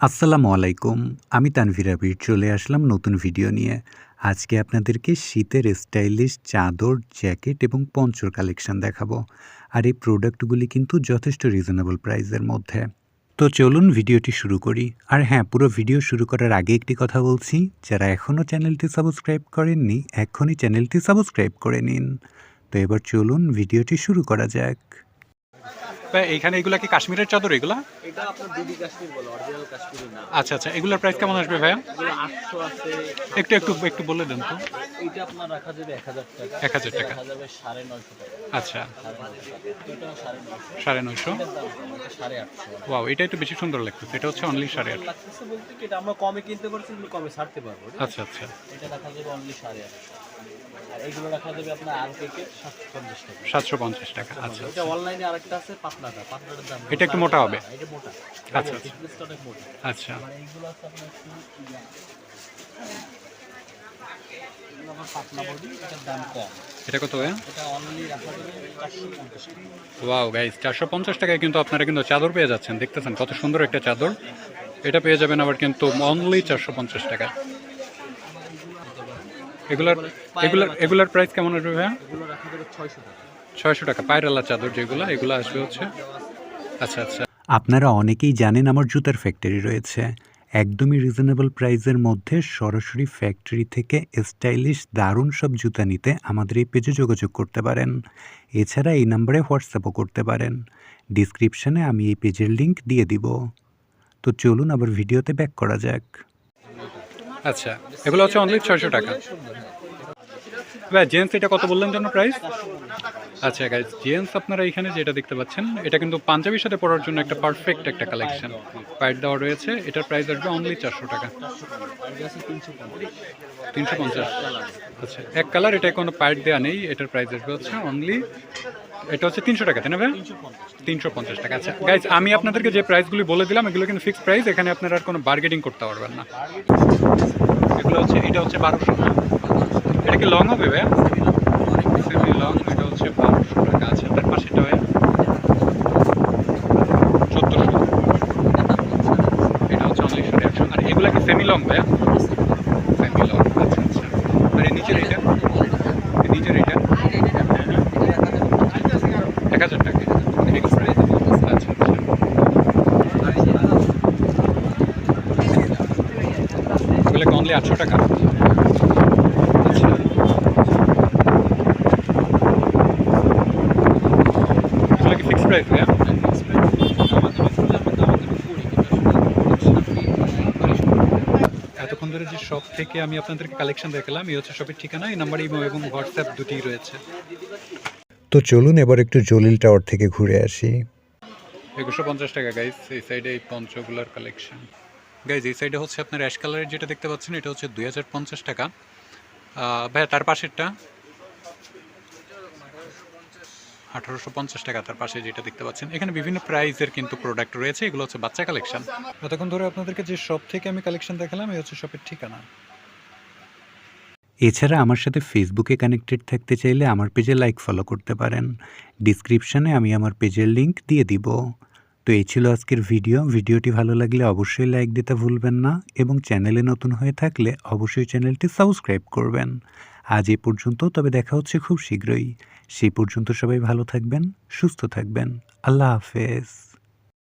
আসসালামু আলাইকুম। আমি তানভীর আবির চলে আসলাম নতুন ভিডিও নিয়ে। আজকে আপনাদেরকে শীতের স্টাইলিশ চাদর, জ্যাকেট এবং পঞ্চর কালেকশন দেখাবো। আর এই প্রোডাক্টগুলি কিন্তু যথেষ্ট রিজনেবল প্রাইসের মধ্যে। তো চলুন ভিডিওটি শুরু করি। আর হ্যাঁ, পুরো ভিডিও শুরু করার আগে একটি কথা বলছি, যারা এখনও চ্যানেলটি সাবস্ক্রাইব করেননি, এক্ষুনি চ্যানেলটি সাবস্ক্রাইব করে নিন। তো এবার চলুন ভিডিওটি শুরু করা যাক। এইখানে এগুলা কি কাশ্মীরের চাদর এগুলা? এটা আপনার বিডি কাশ্মীর বলে, অরিজিনাল কাশ্মীরি না। আচ্ছা আচ্ছা, এগুলোর প্রাইস কেমন আসবে ভাইয়া? এগুলো 800 আছে। একটু একটু একটু বলে দেন তো। এইটা আপনার রাখা যাবে 1000 টাকা। 1000 টাকা। রাখা যাবে 950 টাকা। আচ্ছা, 950 এটা 950 950। এটার দাম কম, এটা 850। ওয়াও, এটা একটু বেশি সুন্দর লাগতেছে। এটা হচ্ছে অনলি 850। লাগতেছে বলতে কি এটা আমরা কমে কিনতে পারছি, কিন্তু কমে ছাড়তে পারবো। ঠিক আছে? আচ্ছা আচ্ছা, এটা রাখা যাবে অনলি 850। আর এগুলো রাখা যাবে আপনার আলকেকে 750 টাকা। 750 টাকা। আচ্ছা এটা অনলাইনে আরেকটা আছে পাতলাটা, পাতলাটার দাম এটা একটু মোটা হবে। এটা মোটা। আচ্ছা আচ্ছা thickness-টা অনেক মোটা। আচ্ছা। আর এইগুলো আছে আপনার একটু ইয়া। এগুলো আবার পাতলা বডি, এটার দাম কম। এটা কত ভাইয়া? এটা অনলি রাখা যাবে 450 টাকা। ওয়াও গাইস, 450 টাকায় কিন্তু আপনারা কিন্তু চাদর পেয়ে যাচ্ছেন। দেখতেছেন কত সুন্দর একটা চাদর। এটা পেয়ে যাবেন আবার কিন্তু অনলি 450 টাকা। এগুলার প্রাইস কেমন আসবে ভাইয়া? এগুলো রাখা যাবে 600 টাকা। 600 টাকা। পায়রালা চাদর যেগুলো, এগুলো আসবে হচ্ছে। আচ্ছা আচ্ছা। আপনারা অনেকেই জানেন আমার জুতার ফ্যাক্টরি রয়েছে। একদমই রিজনেবল প্রাইসের মধ্যে সরাসরি ফ্যাক্টরি থেকে স্টাইলিশ দারুণ সব জুতা নিতে আমাদের এই পেজে যোগাযোগ করতে পারেন। এছাড়া এই নাম্বারে হোয়াটসঅ্যাপও করতে পারেন। ডিসক্রিপশনে আমি এই পেজের লিংক দিয়ে দিব। তো চলুন আবার ভিডিওতে ব্যাক করা যাক। আচ্ছা, এগুলো হচ্ছে অনলি 600 টাকা। ভাই জেন্টস এটা কত বললেন জন্য প্রাইস? আচ্ছা গাইজ, জেন্টস আপনারা এখানে যেটা দেখতে পাচ্ছেন, এটা কিন্তু পাঞ্জাবির সাথে পরার জন্য একটা পারফেক্ট একটা কালেকশন। পাইট দেওয়া রয়েছে। এটার প্রাইস আসবে অনলি 400 টাকা। 350। আচ্ছা, এক কালার, এটা কোনো পাইট দেওয়া নেই। এটার প্রাইস আসবে হচ্ছে অনলি, এটা হচ্ছে 300 টাকা, তাই না ভাই? 350 টাকা। আচ্ছা গাইজ, আমি আপনাদেরকে যে প্রাইসগুলি বলে দিলাম এগুলো কিন্তু ফিক্সড প্রাইস। এখানে আপনারা আর কোনো বার্গেনিং করতে পারবেন না। এগুলো হচ্ছে, এটা হচ্ছে 1200। এটা কি লং হবে ভাইয়া? Semi long. এটা হচ্ছে 1200 টাকা। আচ্ছা, তার পাশেটা ভাইয়া 1400। এটা হচ্ছে অনলি 150। আর এগুলা কি সেমি লং ভাইয়া? Semi long. আচ্ছা আচ্ছা। আর এই নিচের এটা, এই নিচের এটা 1000 টাকা। আচ্ছা আচ্ছা। এগুলো কি অনলি 800 টাকা? আচ্ছা, এগুলো কি ফিক্সড প্রাইস ভাইয়া? এতক্ষণ ধরে যে শপ থেকে আমি আপনাদেরকে কালেকশন দেখালাম, এই হচ্ছে শপের ঠিকানা। এই নাম্বার ইমো এবং হোয়াটসঅ্যাপ দুটিই রয়েছে। তো চলুন এবার একটু জলিল টাওয়ার থেকে ঘুরে আসি। 2150 টাকা গাইজ। এই সাইডে এই পঞ্চগুলার কালেকশন। গাইজ এই সাইডে হচ্ছে আপনার অ্যাশ কালারের যেটা দেখতে পাচ্ছেন, এটা হচ্ছে 2050 টাকা। ভাইয়া তার পাশেরটা 1850 টাকা। তার পাশে যেটা দেখতে পাচ্ছেন, এখানে বিভিন্ন প্রাইসের কিন্তু প্রোডাক্ট রয়েছে। এগুলো হচ্ছে বাচ্চা কালেকশন। এতক্ষণ ধরে আপনাদেরকে যে শপ থেকে আমি কালেকশন দেখালাম, এই হচ্ছে শপের ঠিকানা। এছাড়া আমার সাথে ফেসবুকে কানেক্টেড থাকতে চাইলে আমার পেজে লাইক ফলো করতে পারেন। ডিসক্রিপশনে আমি আমার পেজের লিংক দিয়ে দিব। তো এই ছিল আজকের ভিডিওটি ভালো লাগলে অবশ্যই লাইক দিতে ভুলবেন না, এবং চ্যানেলে নতুন হয়ে থাকলে অবশ্যই চ্যানেলটি সাবস্ক্রাইব করবেন। আজ এ পর্যন্ত, তবে দেখা হচ্ছে খুব শীঘ্রই। সেই পর্যন্ত সবাই ভালো থাকবেন, সুস্থ থাকবেন। আল্লাহ হাফেজ।